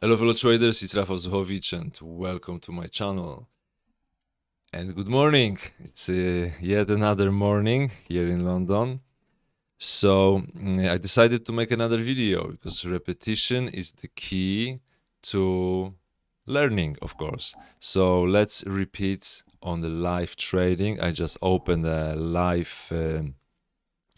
Hello fellow traders, it's Rafał Zuchowicz and welcome to my channel. And good morning, it's yet another morning here in London. So I decided to make another video because repetition is the key to learning, of course. So let's repeat on the live trading. I just opened a live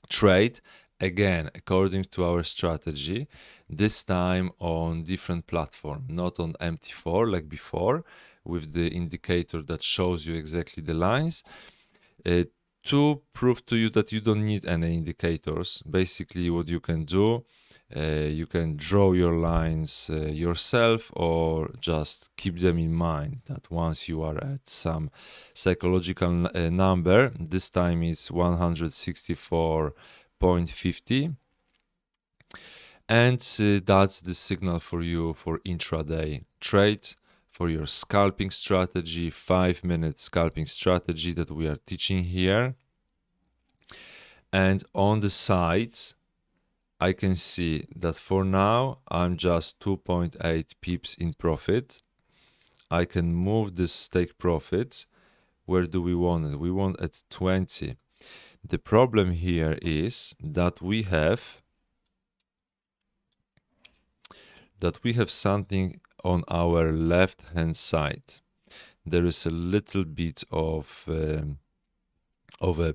trade again according to our strategy, this time on different platform, not on MT4 like before with the indicator that shows you exactly the lines, to prove to you that you don't need any indicators. Basically what you can do, you can draw your lines yourself or just keep them in mind that once you are at some psychological number, this time it's 164.50, and that's the signal for you for intraday trade, for your scalping strategy, 5-minute scalping strategy that we are teaching here. And on the sides I can see that for now I'm just 2.8 pips in profit. I can move this take profit. Where do we want it? We want at 20. The problem here is that we have something on our left hand side. There is a little bit of a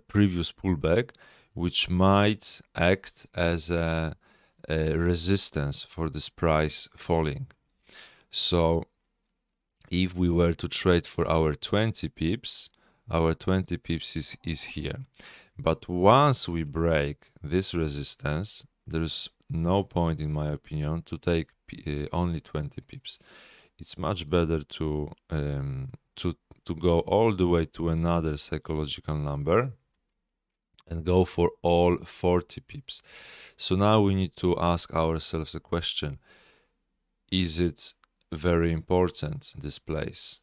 previous pullback which might act as a resistance for this price falling. So if we were to trade for our 20 pips, our 20 pips is here. But once we break this resistance, there's no point, in my opinion, to take only 20 pips. It's much better to go all the way to another psychological number and go for all 40 pips. So now we need to ask ourselves a question. Is it very important, this place?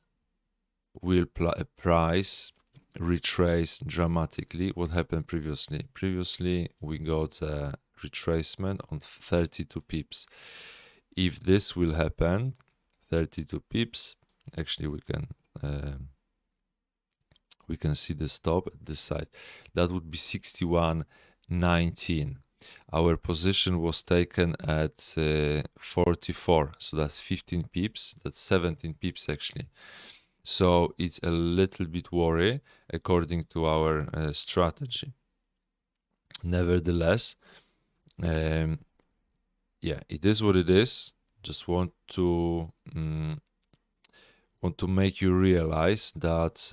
Will a price retrace dramatically? What happened previously? Previously, we got a retracement on 32 pips. If this will happen, 32 pips, actually we can see the stop at this side. That would be 61.19. Our position was taken at 44, so that's 15 pips, that's 17 pips actually. So it's a little bit worry according to our strategy. Nevertheless, yeah, it is what it is. Just want to make you realize that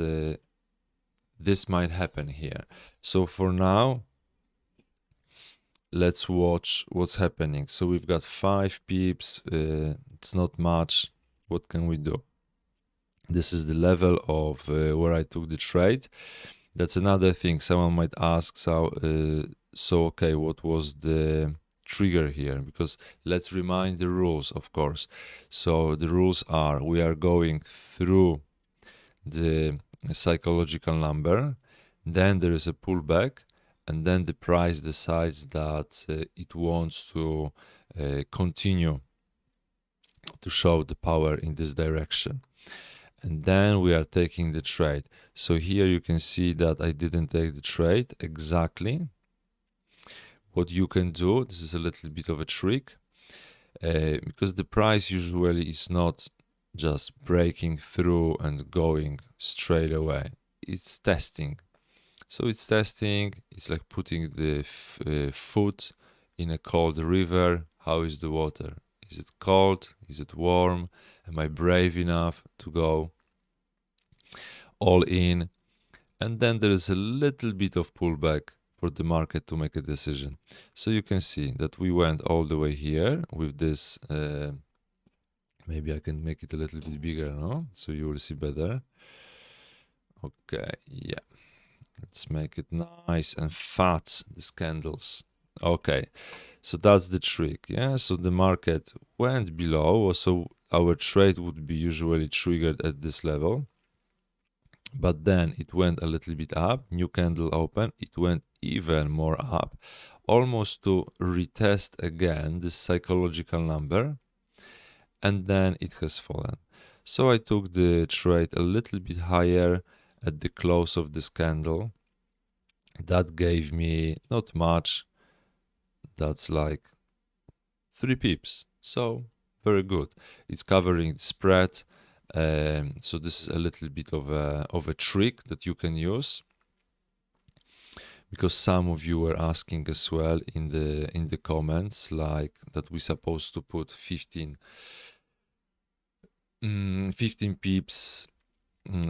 this might happen here. So for now, let's watch what's happening. So we've got 5 pips, it's not much. What can we do? This is the level of where I took the trade. That's another thing. Someone might ask, so okay, what was the trigger here? Because let's remind the rules, of course. So the rules are, we are going through the psychological number, then there is a pullback, and then the price decides that it wants to continue to show the power in this direction. And then we are taking the trade. So here you can see that I didn't take the trade exactly. What you can do, this is a little bit of a trick, because the price usually is not just breaking through and going straight away. It's testing. So it's testing, it's like putting the foot in a cold river. How is the water? Is it cold? Is it warm? Am I brave enough to go all in? And then there is a little bit of pullback for the market to make a decision. So you can see that we went all the way here with this. Maybe I can make it a little bit bigger, no? So you will see better. Okay, yeah. Let's make it nice and fat, these candles. Okay, so that's the trick, yeah? So the market went below, so our trade would be usually triggered at this level. But then it went a little bit up, new candle open, it went even more up, almost to retest again this psychological number. and then it has fallen. So I took the trade a little bit higher at the close of this candle. That gave me not much, that's like 3 pips. So very good. It's covering the spread. So this is a little bit of a trick that you can use, because some of you were asking as well in the comments, like that we're supposed to put 15 pips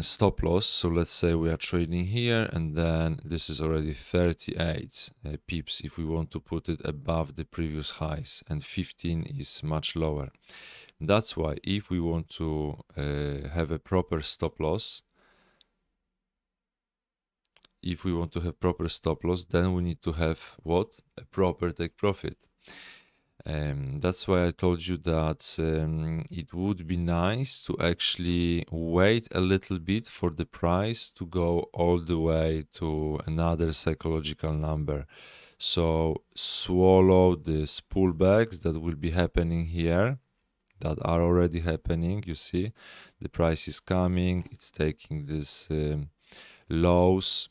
stop loss. So let's say we are trading here, and then this is already 38 pips if we want to put it above the previous highs, and 15 is much lower. That's why if we want to have a proper stop loss, then we need to have what? A proper take profit. That's why I told you that it would be nice to actually wait a little bit for the price to go all the way to another psychological number. So swallow these pullbacks that will be happening here, that are already happening. You see, the price is coming, it's taking these lows,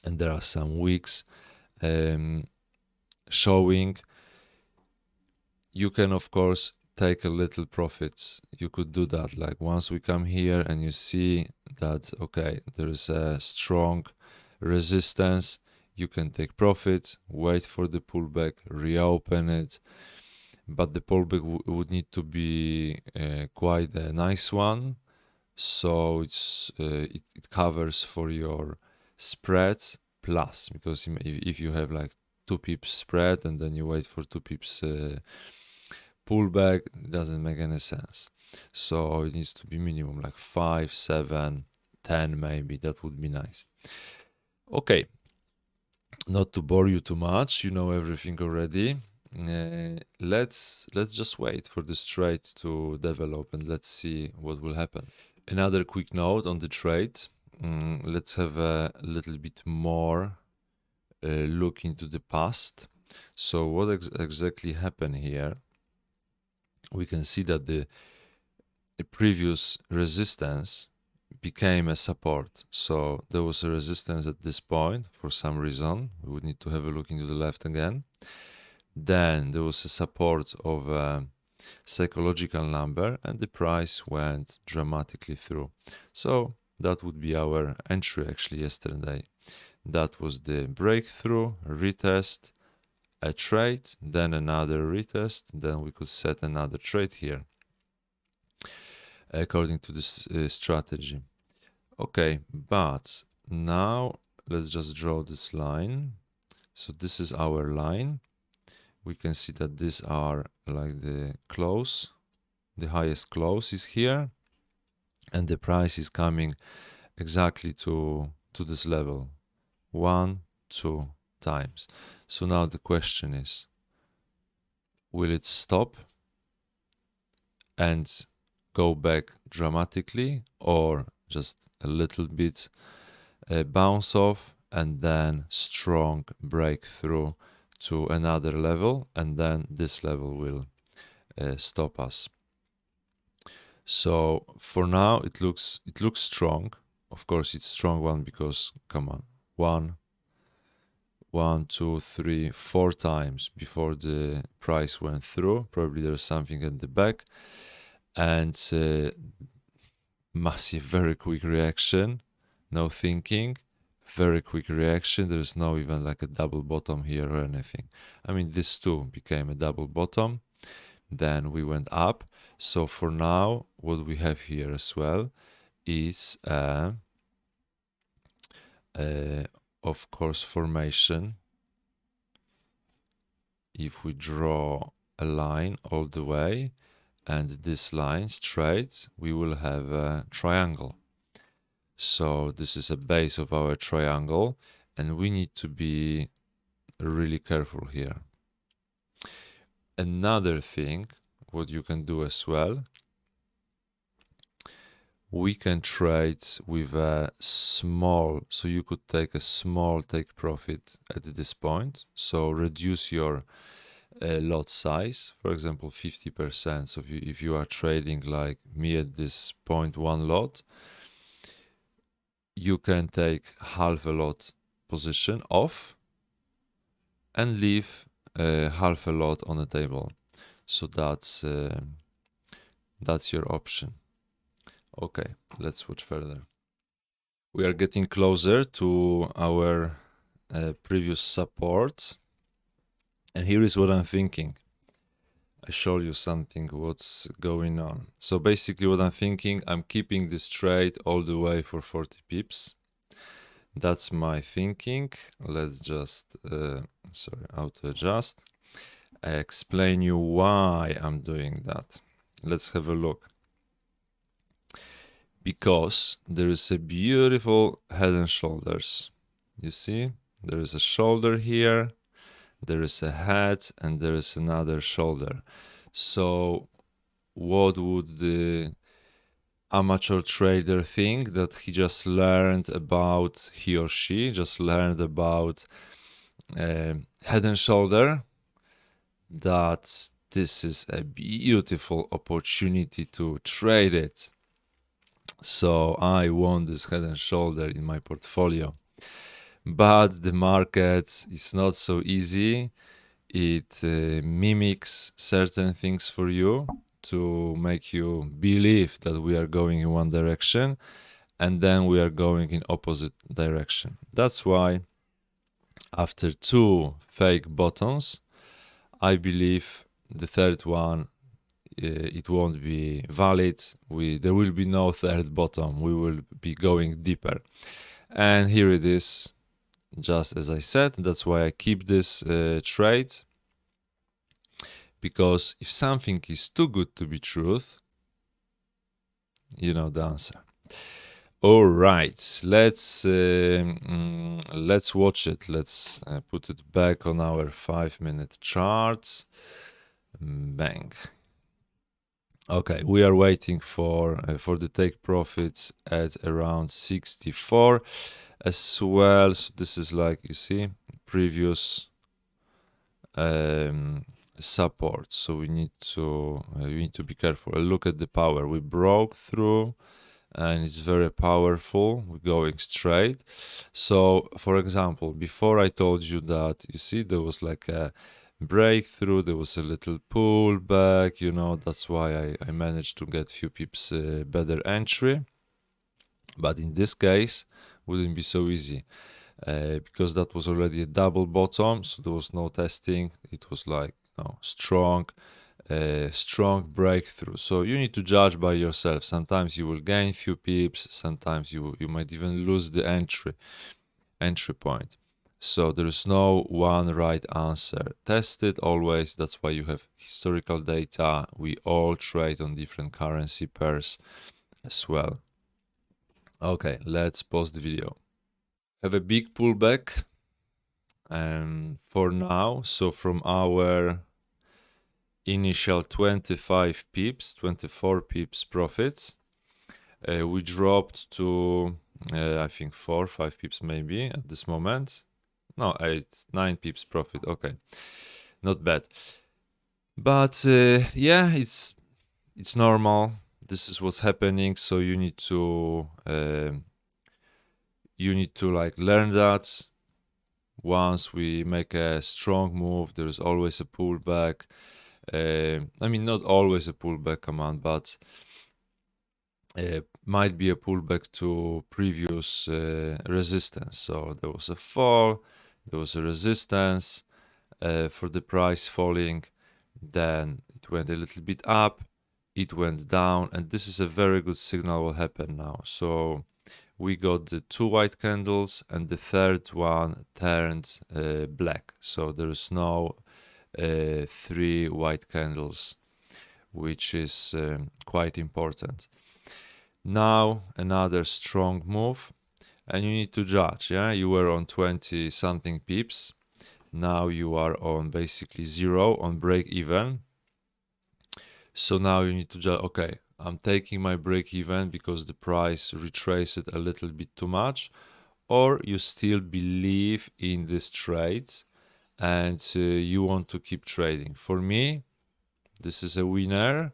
and there are some wicks showing. You can, of course, take a little profits. You could do that. Like once we come here and you see that, okay, there is a strong resistance, you can take profits, wait for the pullback, reopen it. But the pullback would need to be quite a nice one. So it covers for your spreads plus, because if you have like 2 pips spread and then you wait for 2 pips pullback, it doesn't make any sense. So it needs to be minimum like 5, 7, 10 maybe. That would be nice. Okay, not to bore you too much, you know everything already. Let's just wait for this trade to develop, and let's see what will happen. Another quick note on the trade. Let's have a little bit more look into the past. So what exactly happened here? We can see that the previous resistance became a support. So there was a resistance at this point for some reason. We would need to have a look into the left again. Then there was a support of a psychological number, and the price went dramatically through. So that would be our entry actually yesterday. That was the breakthrough, retest, a trade, then another retest, then we could set another trade here according to this strategy. Okay, but now let's just draw this line. So this is our line. We can see that these are like the close. The highest close is here, and the price is coming exactly to this level, 1, 2 times. So now the question is, will it stop and go back dramatically, or just a little bit bounce off and then strong breakthrough to another level, and then this level will stop us? So for now it looks strong. Of course it's strong one, because come on, 1, 2, 3, 4 times before the price went through. Probably there's something at the back, and massive, very quick reaction, no thinking, very quick reaction. There's no even like a double bottom here or anything. I mean, this too became a double bottom. Then we went up. So for now, what we have here as well is of course formation. If we draw a line all the way and this line straight, we will have a triangle. So this is a base of our triangle, and we need to be really careful here. Another thing, what you can do as well, we can trade with a small, so you could take a small take profit at this point. So reduce your lot size, for example 50%. So if you are trading like me at this 0.1 lot, you can take half a lot position off and leave half a lot on the table. So that's your option. Okay, let's watch further. We are getting closer to our previous support, and here is what I'm thinking. I show you something what's going on. So basically what I'm thinking, I'm keeping this trade all the way for 40 pips. That's my thinking. Let's just auto adjust. I explain you why I'm doing that. Let's have a look. Because there is a beautiful head and shoulders. You see, there is a shoulder here, there is a head, and there is another shoulder. So what would the amateur trader think? That he just learned about, he or she just learned about head and shoulder, that this is a beautiful opportunity to trade it. So I want this head and shoulder in my portfolio. But the market is not so easy. It mimics certain things for you to make you believe that we are going in one direction, and then we are going in opposite direction. That's why after two fake bottoms, I believe the third one, it won't be valid. There will be no third bottom. We will be going deeper. And here it is, just as I said. That's why I keep this trade. Because if something is too good to be truth, you know the answer. All right, let's watch it. Let's put it back on our 5-minute charts. Bang. Okay, we are waiting for the take profits at around 64 as well. So this is like, you see, previous support. So we need to be careful. Look at the power. We broke through, and it's very powerful. We're going straight. So, for example, before I told you that, you see, there was like a breakthrough, there was a little pullback, you know, that's why I managed to get few pips better entry. But in this case, wouldn't be so easy because that was already a double bottom, so there was no testing. It was like, you know, strong breakthrough. So you need to judge by yourself. Sometimes you will gain few pips, sometimes you might even lose the entry point. So there is no one right answer. Test it always. That's why you have historical data. We all trade on different currency pairs as well. Okay, let's pause the video. Have a big pullback for now. So from our initial 25 pips, 24 pips profits, we dropped to I think 4, 5 pips maybe at this moment. No, 8, 9 pips profit. Okay, not bad. But yeah, it's normal. This is what's happening. So you need to like learn that. Once we make a strong move, there is always a pullback. I mean, not always a pullback command, but might be a pullback to previous resistance. So there was a fall, there was a resistance for the price falling, then it went a little bit up, it went down, and this is a very good signal what happened now. So we got the 2 white candles, and the third one turned black. So there is no 3 white candles, which is quite important. Now another strong move, and you need to judge. Yeah, you were on 20 something pips. Now you are on basically 0 on break even. So now you need to judge, okay, I'm taking my break even because the price retraced it a little bit too much, or you still believe in this trade and you want to keep trading. For me, this is a winner.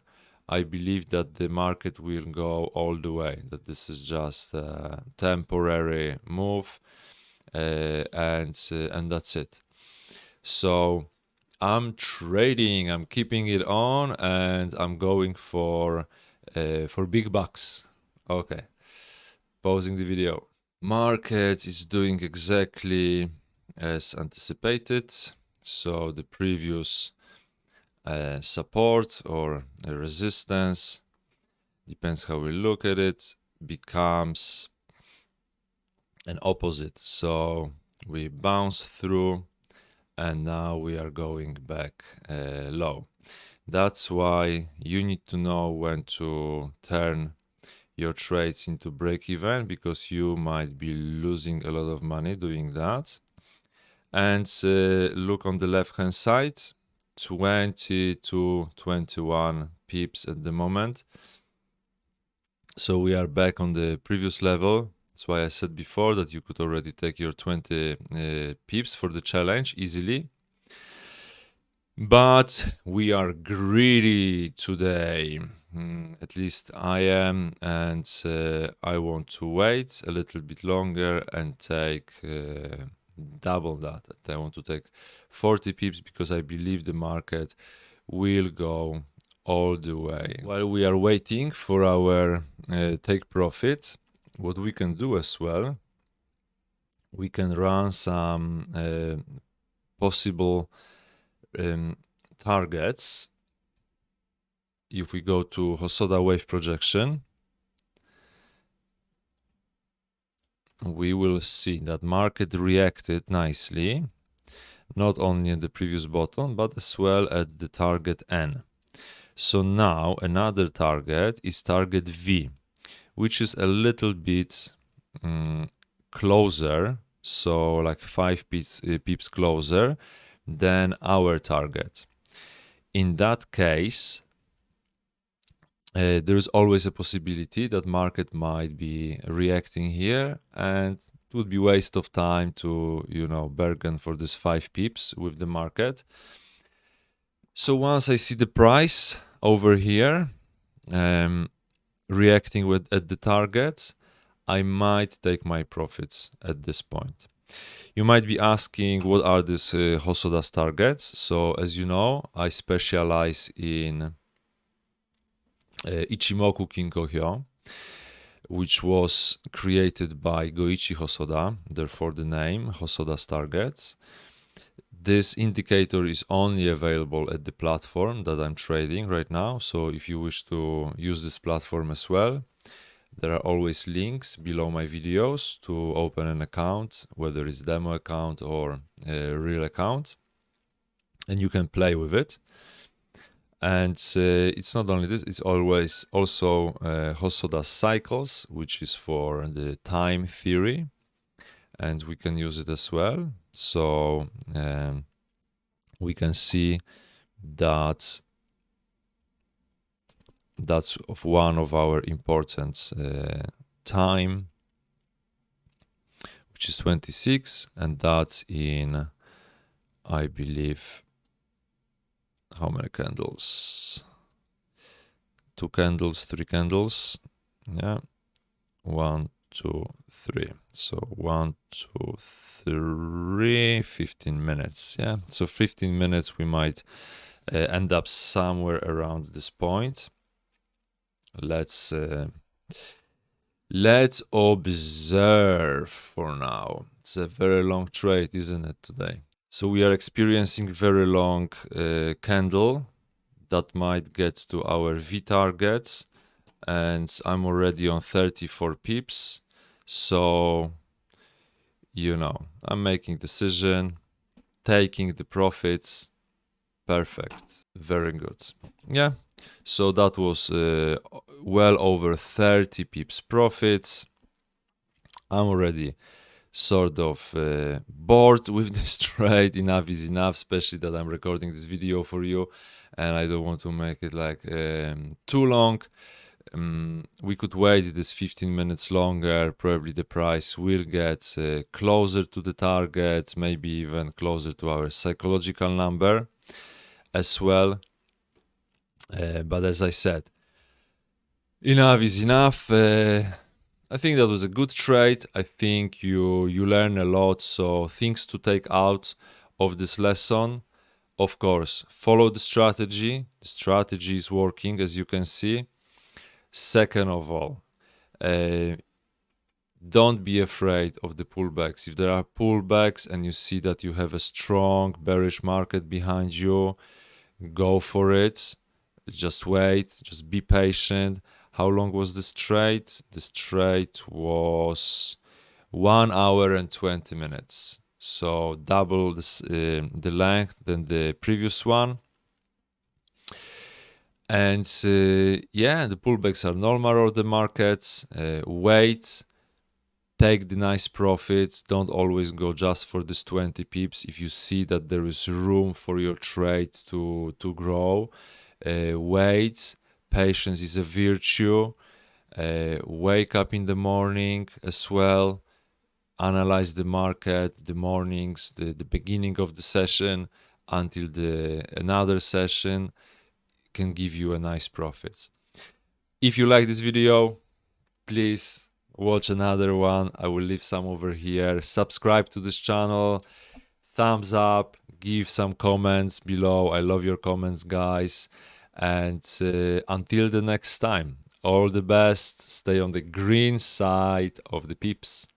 I believe that the market will go all the way, that this is just a temporary move, and that's it. So I'm trading, I'm keeping it on, and I'm going for big bucks. Okay, pausing the video. Market is doing exactly as anticipated. So the previous support or resistance, depends how we look at it, becomes an opposite. So we bounce through, and now we are going back low. That's why you need to know when to turn your trades into break even, because you might be losing a lot of money doing that. And look on the left hand side, 20 to 21 pips at the moment. So we are back on the previous level. That's why I said before that you could already take your 20 pips for the challenge easily. But we are greedy today. At least I am, and I want to wait a little bit longer and take double that. I want to take 40 pips because I believe the market will go all the way. While we are waiting for our take profit, what we can do as well, we can run some possible targets. If we go to Hosoda wave projection, we will see that market reacted nicely, not only at the previous bottom, but as well at the target N. So now another target is target V, which is a little bit closer, so like 5 pips closer than our target. In that case, there is always a possibility that market might be reacting here, and it would be waste of time to, bargain for this 5 pips with the market. So once I see the price over here reacting at the targets, I might take my profits at this point. You might be asking, what are these Hosoda's targets? So as you know, I specialize in Ichimoku Kinko-hyo, which was created by Goichi Hosoda, therefore the name Hosoda's targets. This indicator is only available at the platform that I'm trading right now. So if you wish to use this platform as well, there are always links below my videos to open an account, whether it's demo account or a real account, and you can play with it. And it's not only this, it's always also Hosoda cycles, which is for the time theory, and we can use it as well. So we can see that that's of one of our important time, which is 26, and that's in, I believe, how many candles? 2 candles, 3 candles. Yeah, 1, 2, 3. So 1, 2, 3, 15 minutes. Yeah, so 15 minutes we might end up somewhere around this point. Let's observe for now. It's a very long trade, isn't it, today? So we are experiencing very long candle that might get to our V targets, and I'm already on 34 pips. So, I'm making decision, taking the profits. Perfect. Very good. Yeah. So that was well over 30 pips profits. I'm already sort of bored with this trade. Enough is enough, especially that I'm recording this video for you and I don't want to make it like too long. We could wait this 15 minutes longer. Probably the price will get closer to the target, maybe even closer to our psychological number as well. But as I said, enough is enough. I think that was a good trade. I think you learn a lot. So things to take out of this lesson. Of course, follow the strategy. The strategy is working, as you can see. Second of all, don't be afraid of the pullbacks. If there are pullbacks and you see that you have a strong bearish market behind you, go for it. Just wait, just be patient. How long was this trade? This trade was 1 hour and 20 minutes. So double this, the length than the previous one. And yeah, the pullbacks are normal of the markets. Wait, take the nice profits. Don't always go just for this 20 pips. If you see that there is room for your trade to grow, wait. Patience is a virtue. Wake up in the morning as well. Analyze the market, the mornings, the beginning of the session until another session can give you a nice profits. If you like this video, please watch another one. I will leave some over here. Subscribe to this channel, thumbs up, give some comments below. I love your comments, guys. And until the next time, all the best. Stay on the green side of the pips.